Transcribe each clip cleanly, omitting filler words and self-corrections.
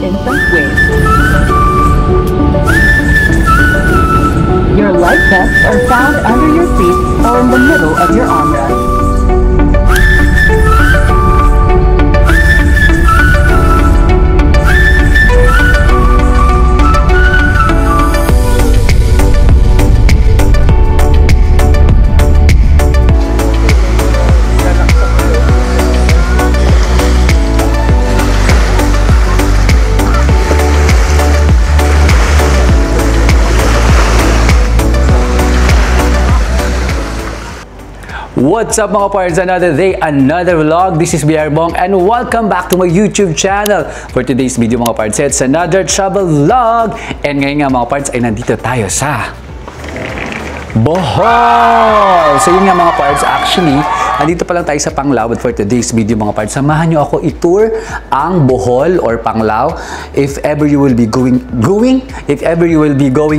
instant wave. Your life vests are found under your feet or in the middle of your armrest. What's up mga pards? Another day, another vlog. This is BR Bong and welcome back to my YouTube channel. For today's video mga pards, it's another travel vlog. And ngayon nga mga pards ay nandito tayo sa Bohol! So yun nga mga pards, actually, nandito pa lang tayo sa Panglao. But for today's video mga pards, samahan nyo ako i-tour ang Bohol or Panglao. If ever you will be going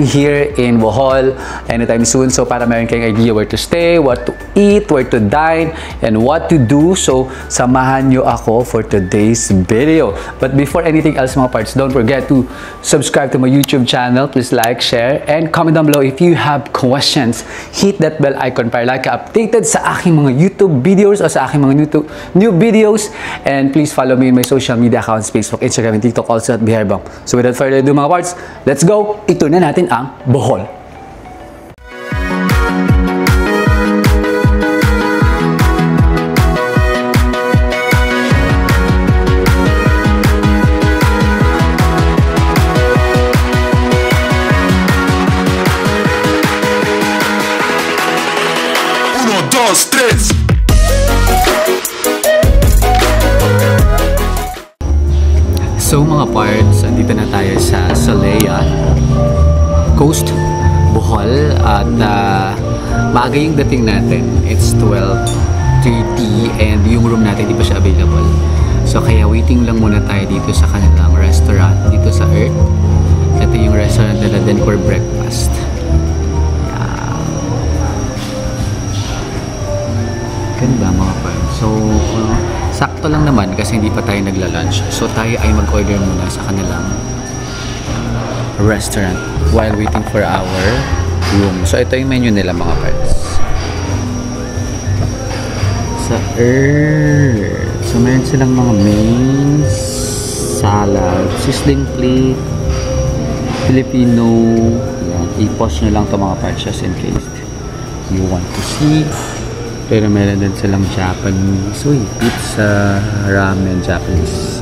here in Bohol anytime soon. So para meron kayong idea where to stay, what to eat, where to dine, and what to do. So samahan nyo ako for today's video. But before anything else mga pards, don't forget to subscribe to my YouTube channel. Please like, share, and comment down below if you have questions. Hit that bell icon para like updated sa aking mga YouTube videos o sa aking mga new videos. And please follow me in my social media accounts, Facebook, Instagram, and TikTok, also at BR Bong. So without further ado mga pards, let's go! Ito na natin ang Bohol. So mga pards, andito na tayo sa Solea Coast, Bohol. At maaga yung dating natin. It's 12:30 and yung room natin hindi pa siya available. So kaya waiting lang muna tayo dito sa kanilang restaurant dito sa Earth. Ito yung restaurant nila din for breakfast. Ganda mga pards. So sakto lang naman kasi hindi pa tayo nagla-lunch. So tayo ay mag-order muna sa kanilang restaurant while waiting for our room. So ito yung menu nila mga pards. Sa Earth. So meron silang mga mains, salad, sizzling plate, Filipino. Yan. I-pause nyo lang ito mga pards just in case you want to see. Pero meron din silang Japanese, pizza, ramen, Japanese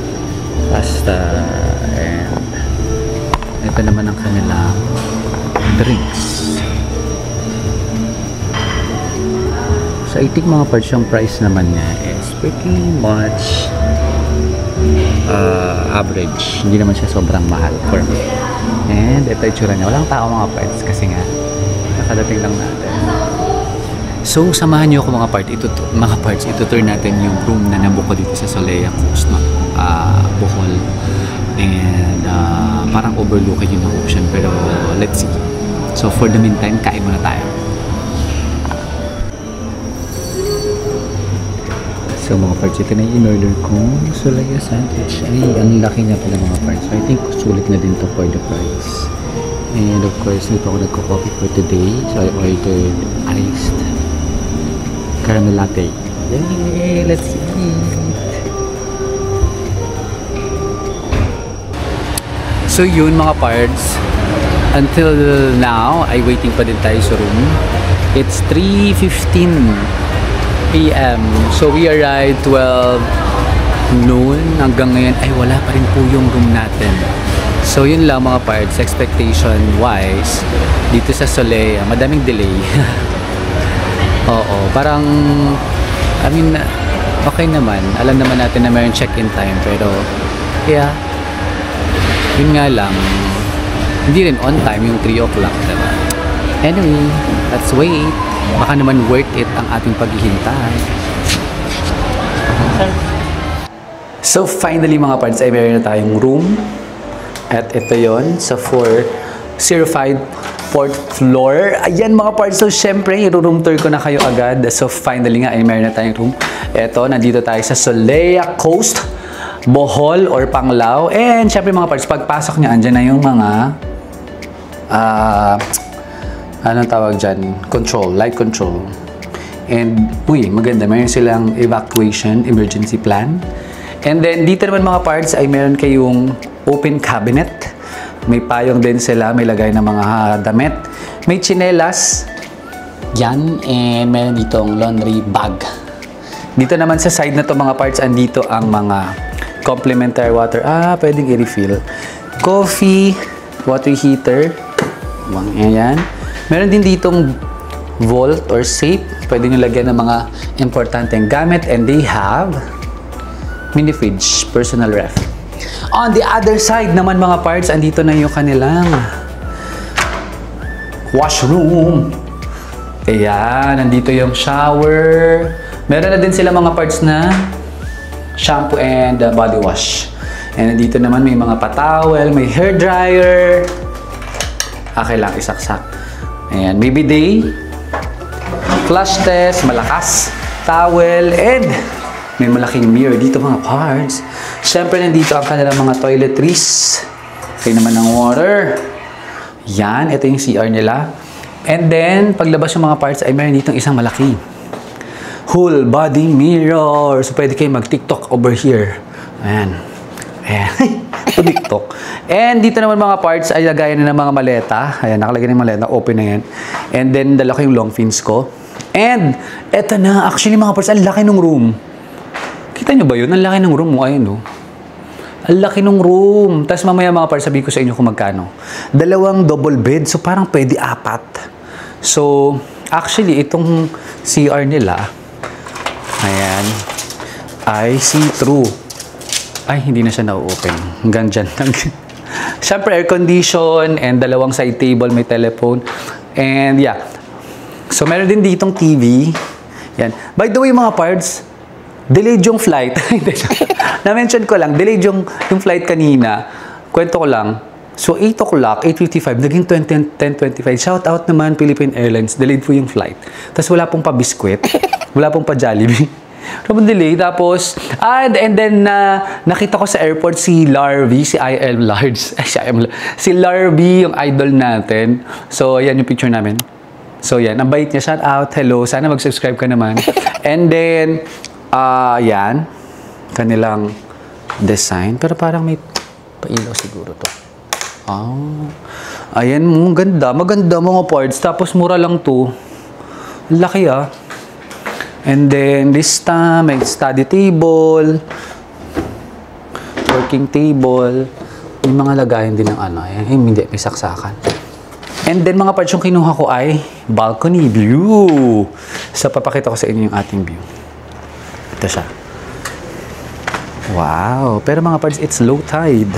pasta, and ito naman ang kanilang drinks. So I think mga parts yung price naman niya is pretty much average. Hindi naman siya sobrang mahal for me. And ito yung tsura niya. Walang tao mga parts kasi nga nakadating lang natin. So, samahan niyo ako mga parts, itutur natin yung room na nabuko dito sa Solea Coast, Bohol. And parang overlooking yung ocean, pero let's see. So, for the meantime, kain muna tayo. So, mga parts, ito na yung in-order kong Solea sandwich. Ay, ang laki niya pala mga parts. So, I think sulit na din to for the price. And of course, dito ako nagko-coffee for today. So, I ordered iced caramel latte. Yay! Let's eat! So yun mga pards, until now ay waiting pa din tayo sa room. It's 3:15 PM. So we arrived 12 noon. Hanggang ngayon ay wala pa rin po yung room natin. So yun lang mga pards, expectation wise dito sa Solea, madaming delay. Oo, parang I mean, okay naman. Alam naman natin na mayroon check-in time, pero yeah, yun nga lang, hindi rin on time yung 3 o'clock, diba? Anyway, let's wait. Baka naman worth it ang ating paghihintay. So finally mga pards ay meron na tayong room. At ito yon sa 405 4th floor. Ayan mga pards. So syempre, i-room tour ko na kayo agad. So finally nga ay meron na tayong room. Eto, nandito tayo sa Solea Coast. Bohol or Panglao. And syempre mga parts, pagpasok niya, andyan na yung mga anong tawag dyan? Light control. And, maganda. Meron silang evacuation, emergency plan. And then, dito naman mga parts ay meron kayong open cabinet. May payong din sila, may lagay ng mga damit. May tsinelas. Yan. And meron ditong laundry bag. Dito naman sa side na to mga parts, andito ang mga complimentary water. Pwedeng i-refill. Coffee, water heater. Ayan. Meron din ditong vault or safe. Pwede nyo lagyan ng mga importanteng gamit. And they have mini fridge, personal ref. On the other side naman mga parts, andito na yung kanilang washroom. Ayan, nandito yung shower. Meron na din sila mga parts na shampoo and body wash. And nandito naman may mga patawel, may hair dryer. Okay lang, isaksak. Ayan, may bidet, flush test, malakas, towel, and may malaking mirror dito mga parts. Siyempre, nandito ang kanilang mga toiletries. Okay naman ng water. Yan, ito yung CR nila. And then, paglabas yung mga parts ay meron dito isang malaki whole body mirror. So, pwede kayo mag-TikTok over here. Ayan. Ayan. TikTok. And dito naman mga parts ay lagayan na ng mga maleta. Ayan, nakalagay na yung maleta. Open na yan. And then, dala ko yung long fins ko. And, eto na. Actually, mga parts, ang laki ng room. Kita nyo ba yun? Ang laki ng room mo. Ayun, no? Ang laki ng room. Tapos mamaya mga parts, sabihin ko sa inyo kung magkano. 2 double bed. So, parang pwede 4. So, actually, itong CR nila, ayan, ay see-through. Ay, hindi na siya na-open. Hanggang dyan lang. Siyempre, air condition and 2 side table, may telephone. And yeah. So, meron din ditong TV. Yan. By the way, mga parts, delayed yung flight. Na-mention ko lang, delayed yung flight kanina. Kwento ko lang. So, 8 o'clock, 8:55, naging 10:25. Shout out naman, Philippine Airlines. Delayed po yung flight. Tapos, wala pong pa-biskwit. Wala pong pa-Jollibee. Sobrang delay. Tapos, and then, nakita ko sa airport si Larvy, si Larvy, yung idol natin. So, yan yung picture namin. So, yan. Ang bait niya. Shout out. Hello. Sana mag-subscribe ka naman. And then, yan. Kanilang design. Pero parang may pailaw siguro to. Ayan mo. Ganda. Maganda mga parts. Tapos, mura lang to. Laki And then, this time, may study table, working table, may mga lagayan din ng hindi, may saksakan. And then, mga parts yung kinuha ko ay balcony view. So, papakita ko sa inyo yung ating view. Ito siya. Wow! Pero mga parts, it's low tide.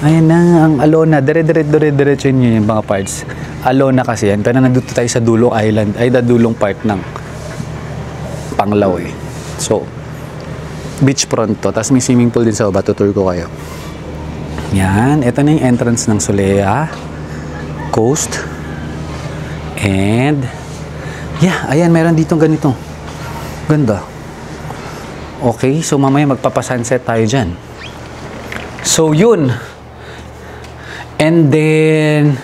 Ayan na, ang Alona. Dire-diretso yun yung mga parts. Alona kasi yan. Pero nandito tayo sa dulong island, ay dulong part ng Panglao So, beachfront to. Tapos may swimming pool din sa baba. Tutur ko kayo. Yan. Ito na yung entrance ng Solea Coast. And, yeah. Ayan, meron ditong ganito. Ganda. Okay. So, mamaya magpapasunset tayo dyan. So, yun. And then,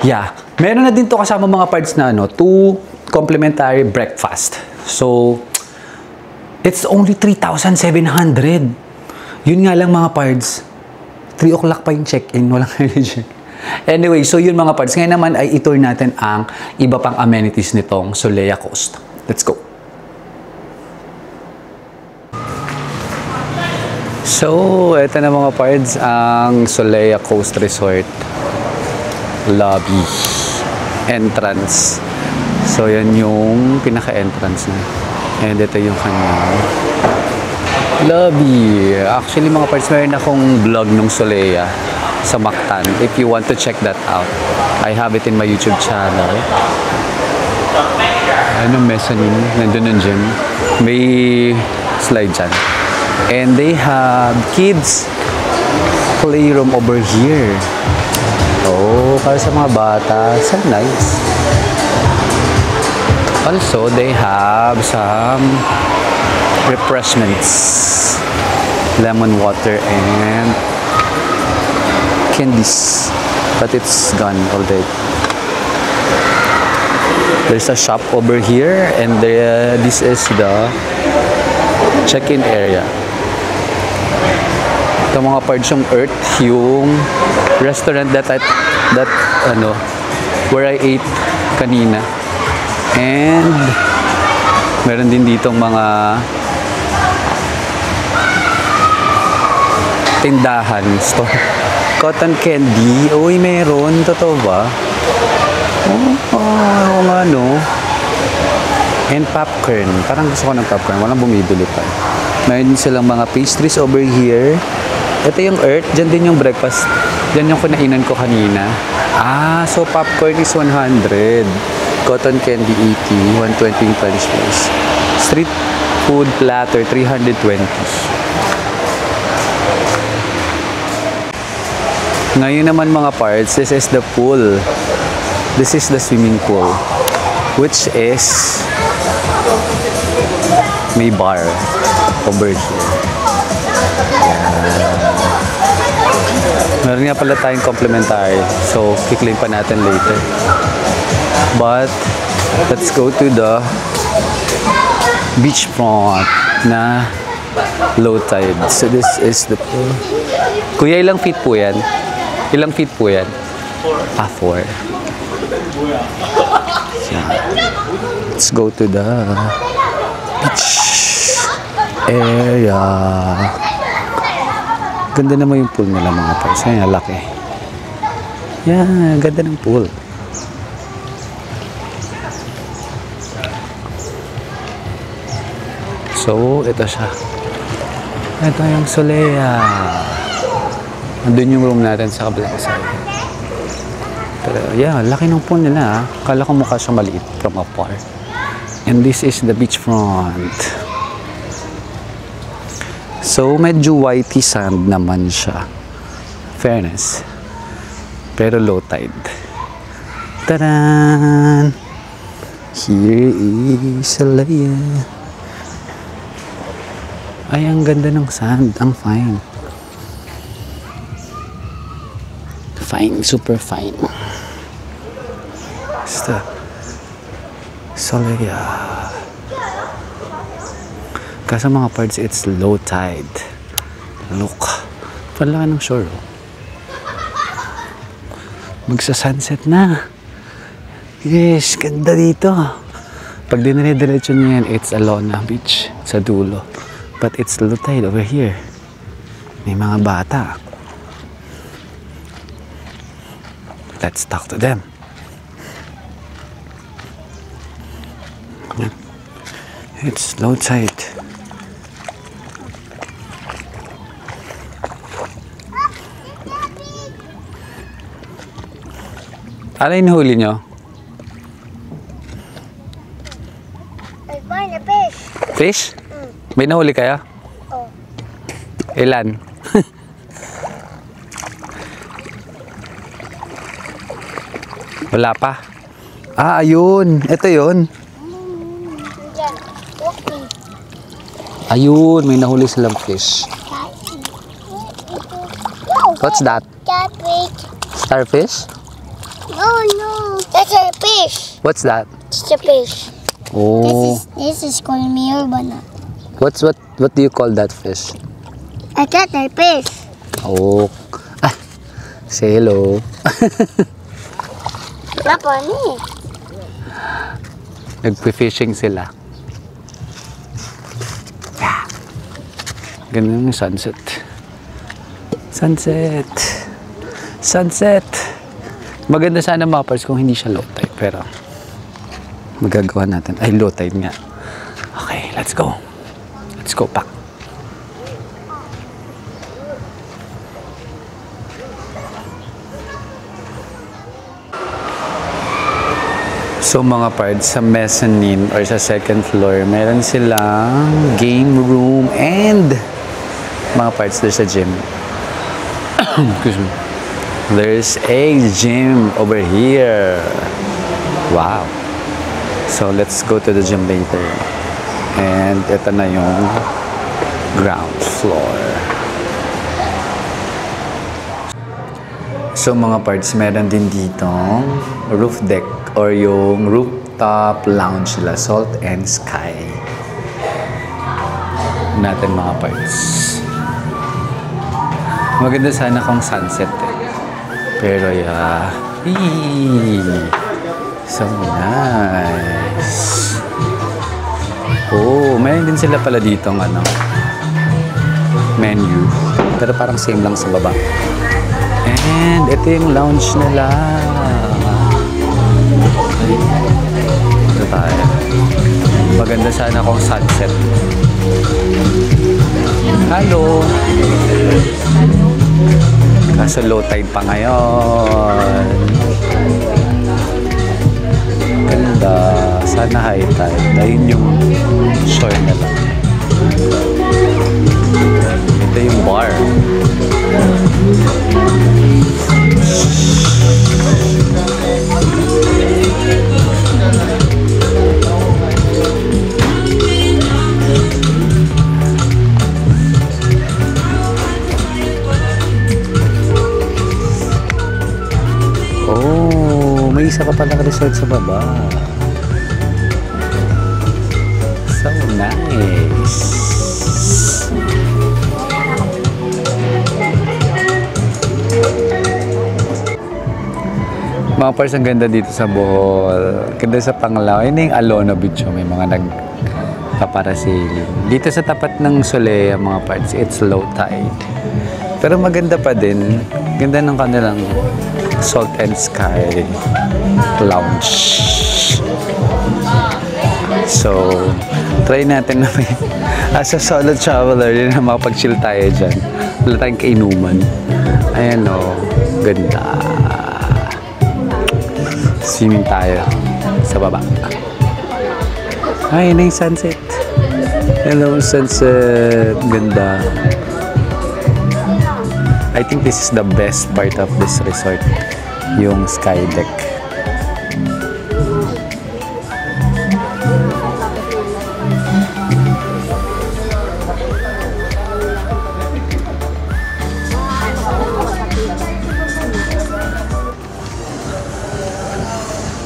yeah. Meron na din to kasama mga parts na 2 complimentary breakfast. So, it's only 3,700. Yun nga lang mga parts. 3 o'clock pa yung check-in. Walang religion. Anyway, so yun mga parts. Ngayon naman ay itour natin ang iba pang amenities nitong Solea Coast. Let's go. So, ito na mga parts ang Solea Coast Resort lobby entrance. So, yan yung pinaka-entrance na. And ito yung kanyang lobby. Actually, mga parts, meron akong vlog nung Solea sa Mactan. If you want to check that out, I have it in my YouTube channel. Anong mezzanine? Nandun ng gym. May slide dyan. And they have kids playroom over here. Oh, para sa mga bata. So nice. Also, they have some refreshments. lemon water and candies, but it's gone already. There's a shop over here, and this is the check-in area. Ito mga parts yung Earth, yung restaurant where I ate kanina. And meron din ditong mga tindahan, store. Cotton candy, uy meron, totoo ba? Oo nga no. And popcorn, parang gusto ko ng popcorn, walang bumibili pa. Meron silang mga pastries over here. Ito yung Earth, dyan din yung breakfast. Dyan yung kinainan ko kanina. So popcorn is 100. Cotton candy 80, 120 French fries. Street food platter 320. Ngayon naman mga parts, this is the pool. This is the swimming pool, which is may bar over here. Meron nga pala tayong complimentary, so kiklaim pa natin later. But let's go to the beachfront na low tide. So this is the pool. Kuya, ilang feet po yan? Ilang feet po yan? 4. Yeah. Let's go to the beach area. Ganda naman yung pool nila mga pars. Ayan, laki. Yeah, ganda ng pool. So, ito siya. Ito yung Solea. Andun yung room natin sa kabilang side. Pero, yeah, laki ng pool nila. Kala ko mukha siya maliit from afar. And this is the beachfront. So, medyo whitey sand naman siya. Fairness. Pero low tide. Taran! Here is Solea. Ay, ang ganda ng sand. Ang fine. Fine. Super fine. Basta. Solea. Kasi mga parts, it's low tide. Look. Palaki ng shore. Magsa-sunset na. Yes, ganda dito. Pag dinire-diretso niya yan, it's Alona Beach sa dulo. But it's low tide over here. May mga bata. Let's talk to them. It's low tide. Ano yung huli nyo? I find a fish. Fish? May nahuli kaya? Oh. Ilan? Wala pa? Ayun. Ito yun. Diyan. Okay. Ayun, may nahuli silang fish. What's that? Catfish. Starfish? No. That's a fish. What's that? It's a fish. Oh. This is called Mirbana. What do you call that fish? A catfish. Oh. Say hello. Papa ni. Nagpe-fishing sila. Ganun yung sunset. Sunset. Sunset. Maganda sana mga parts kung hindi siya low tide, pero magagawa natin. Ay, low tide nga. Okay, let's go. Let's go back. So mga parts, sa mezzanine or sa second floor, meron silang game room and mga parts, there's a gym. Excuse me. There's a gym over here. Wow. So let's go to the gym later. And ito na yung ground floor. So mga parts, meron din ditong roof deck or yung rooftop lounge nila, Salt and Sky. Natin mga parts. Maganda sana kung sunset eh. Pero yeah. So nice. Oh, mayroon din sila pala dito ng menu. Pero parang same lang sa baba. And ito yung lounge nila. Ito tayo. Maganda sana kung sunset. Hello! Kaso low tide pa ngayon. Ganda. Sana high tide. Ayun yung shore na lang. Ito yung bar. Oh, may isa pa palang resort sa baba. So nice. Mga pars, ang ganda dito sa Bohol. Ganda sa Panglao. Yun yung Alona Beach. May mga nagpaparasailing. Dito sa tapat ng Solea, mga parts, it's low tide. Pero maganda pa din. Ganda ng kanilang Salt and Sky Lounge. So, try natin na as a solo traveler, yun na makapag-chill tayo dyan. Wala tayong kainuman. Ayan o, ganda. Swimming tayo sa baba. Ay, yun yung sunset. Hello, sunset. Ganda. I think this is the best part of this resort. Yung sky deck.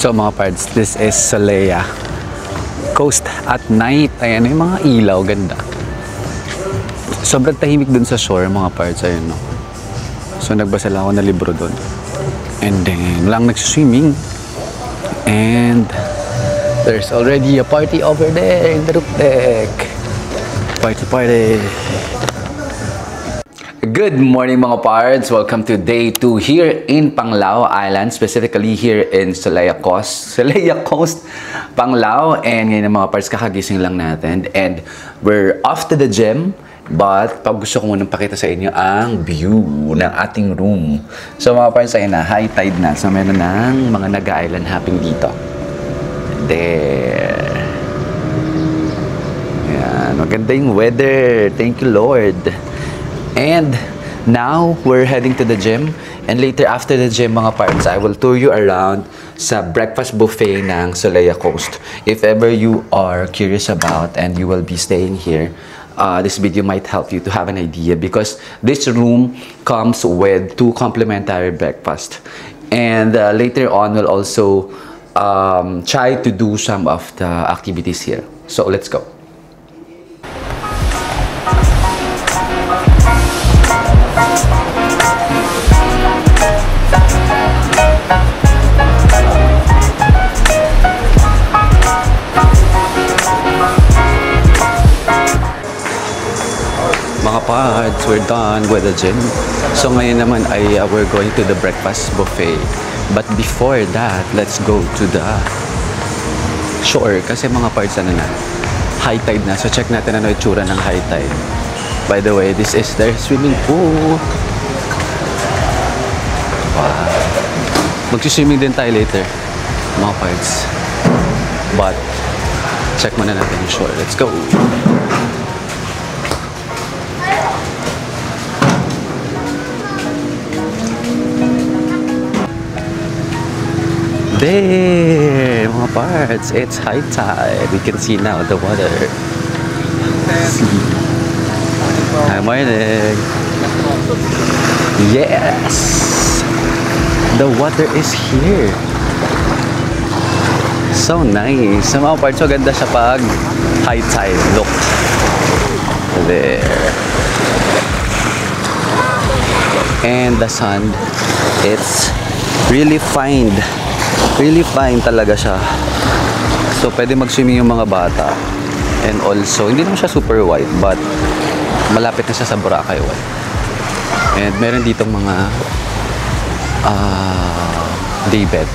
So mga parts, this is Solea Coast at night. Ayan, yung mga ilaw, ganda. Sobrang tahimik dun sa shore, mga parts. Ayun, no? So nagbasa lang ako ng libro dun. And then, lang nagsiswimming. And there's already a party over there in the roof deck. Party, party. Good morning mga parts! Welcome to day 2 here in Panglao Island, specifically here in Solea Coast, Panglao. And ngayon mga parts, kakagising lang natin. And we're off to the gym. But pag gusto ko munang pakita sa inyo ang view ng ating room. So mga parts, ayun na, high tide na. So meron ng mga nag-island hopping dito. There. Yan, maganda yung weather. Thank you Lord. And now, we're heading to the gym. And later, after the gym, mga parts, I will tour you around sa breakfast buffet ng Solea Coast. If ever you are curious about and you will be staying here, this video might help you to have an idea because this room comes with 2 complimentary breakfast. And later on, we'll also try to do some of the activities here. So, let's go. Mga parts, we're done with the gym. So ngayon naman ay we're going to the breakfast buffet. But before that, let's go to the shore. Kasi mga parts ano na, high tide na. So check natin ano itsura ng high tide. By the way, this is their swimming pool. Wow. Magsiswimming din tayo later, mga parts. But check muna natin yung shore. Let's go! There, mga parts, it's high tide. We can see now the water. Hi, morning. Yes. The water is here. So nice. Sa mga parts, maganda siya pag high tide. Look. There. And the sand, it's really fine. Really fine talaga siya. So, pwede mag-swimming yung mga bata. And also, hindi naman siya super wide, but malapit na siya sa Boracay White. And meron ditong mga day bed,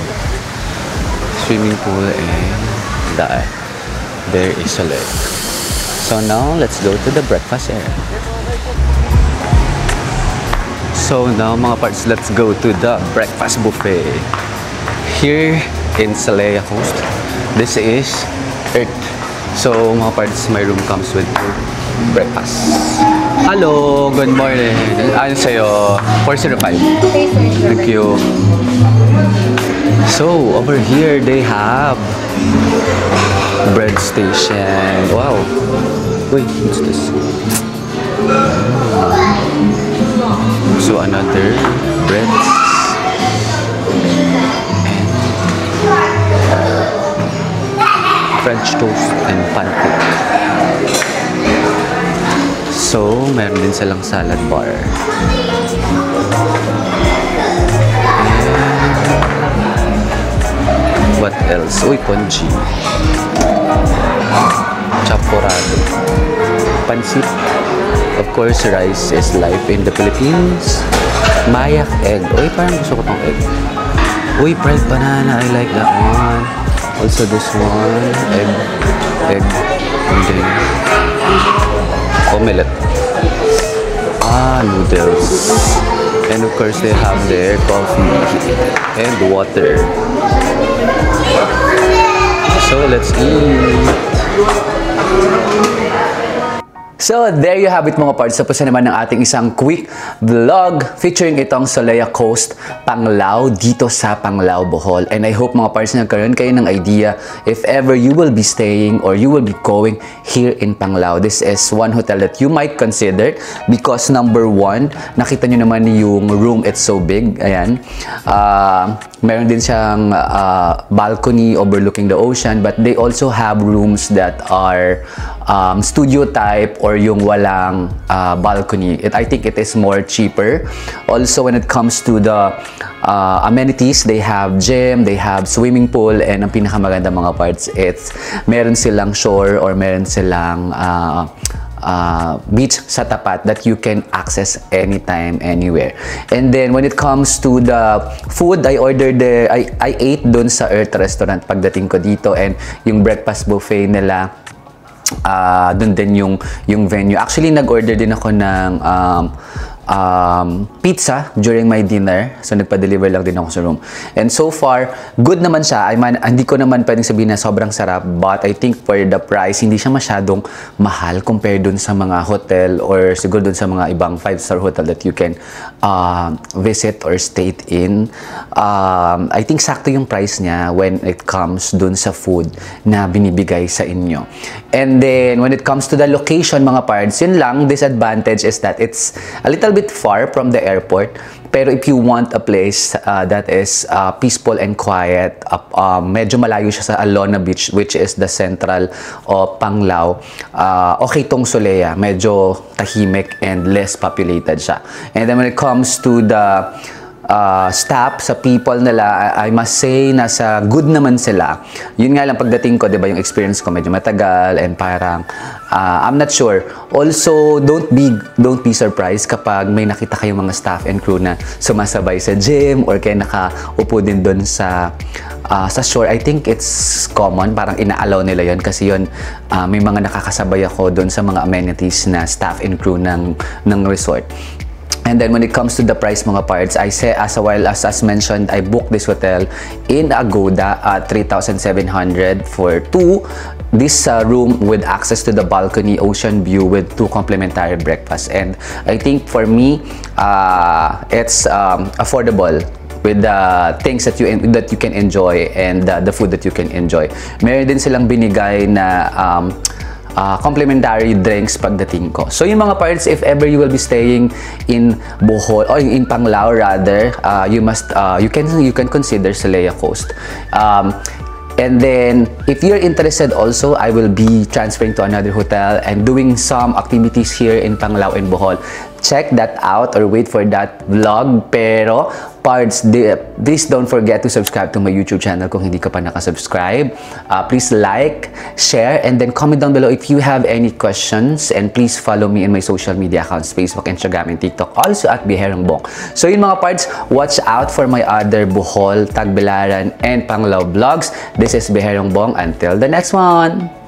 swimming pool, and there is a lake. So now, let's go to the breakfast area. So now, mga parts, let's go to the breakfast buffet. Here in Salaya Coast, this is Earth. So, mga parts, my room comes with breakfast. Hello, good morning. Ano sa'yo? 405. Thank you. So, over here, they have bread station. Wow. Wait, what's this? So, another breads. French toast and pancake. So, meron din silang salad bar. And what else? Uy, congee. Chaporado. Pansit. Of course, rice is life in the Philippines. Mayak egg. Uy, parang gusto ko tong egg. Uy, fried banana. I like that one. Also this one, egg, and then omelette. Noodles. And of course they have their coffee and water. So let's eat. So, there you have it mga parts. Tapos na naman ng ating isang quick vlog featuring itong Salaya Coast, Panglao, dito sa Panglao, Bohol. And I hope mga parts nagkaroon kayo ng idea if ever you will be staying or you will be going here in Panglao. This is one hotel that you might consider because number one, nakita nyo naman yung room, it's so big. Ayan. Meron din siyang balcony overlooking the ocean, but they also have rooms that are studio type or yung walang balcony. I think it is more cheaper. Also, when it comes to the amenities, they have gym, they have swimming pool, and ang pinakamaganda mga parts, it's meron silang shore or meron silang beach sa tapat that you can access anytime, anywhere. And then when it comes to the food, I ate dun sa Earth Restaurant pagdating ko dito, and yung breakfast buffet nila, dun din yung venue. Actually, nag-order din ako ng pizza during my dinner. So, nagpa-deliver lang din ako sa room. And so far, good naman siya. Hindi ko naman pwedeng sabihin na sobrang sarap, but I think for the price, hindi siya masyadong mahal compared dun sa mga hotel or siguro dun sa mga ibang 5-star hotel that you can visit or stay in. I think sakto yung price niya when it comes dun sa food na binibigay sa inyo. And then, when it comes to the location, mga parts, yun lang, disadvantage is that it's a little bit far from the airport. Pero if you want a place that is peaceful and quiet, medyo malayo siya sa Alona Beach, which is the central of Panglao, okay tong Solea. Medyo tahimik and less populated siya. And then when it comes to the staff, sa people nila, I must say, nasa good naman sila. Yun nga lang pagdating ko, diba, yung experience ko medyo matagal and parang I'm not sure. Also, don't be surprised kapag may nakita kayong mga staff and crew na sumasabay sa gym or kaya nakaupo din doon sa shore. I think it's common, parang ina-allow nila yon kasi yun, may mga nakakasabay ako doon sa mga amenities na staff and crew ng resort. And then when it comes to the price, mga parts, I say as mentioned, I booked this hotel in Agoda at 3,700 for two. This room with access to the balcony, ocean view with 2 complimentary breakfasts. And I think for me, it's affordable with the things that you can enjoy and the food that you can enjoy. Meron din silang binigay na complimentary drinks pagdating ko. So yung mga parts, if ever you will be staying in Bohol or in Panglao rather, you can consider Salea Coast. And then, if you're interested also, I will be transferring to another hotel and doing some activities here in Panglao and Bohol. Check that out or wait for that vlog. Pero, parts, please don't forget to subscribe to my YouTube channel kung hindi ka pa nakasubscribe. Please like, share, and then comment down below if you have any questions. And please follow me in my social media accounts, Facebook, Instagram, and TikTok. Also at Beherang Bong. So yun mga parts, watch out for my other Bohol, Tagbilaran, and Panglao vlogs. This is Beherang Bong. Until the next one!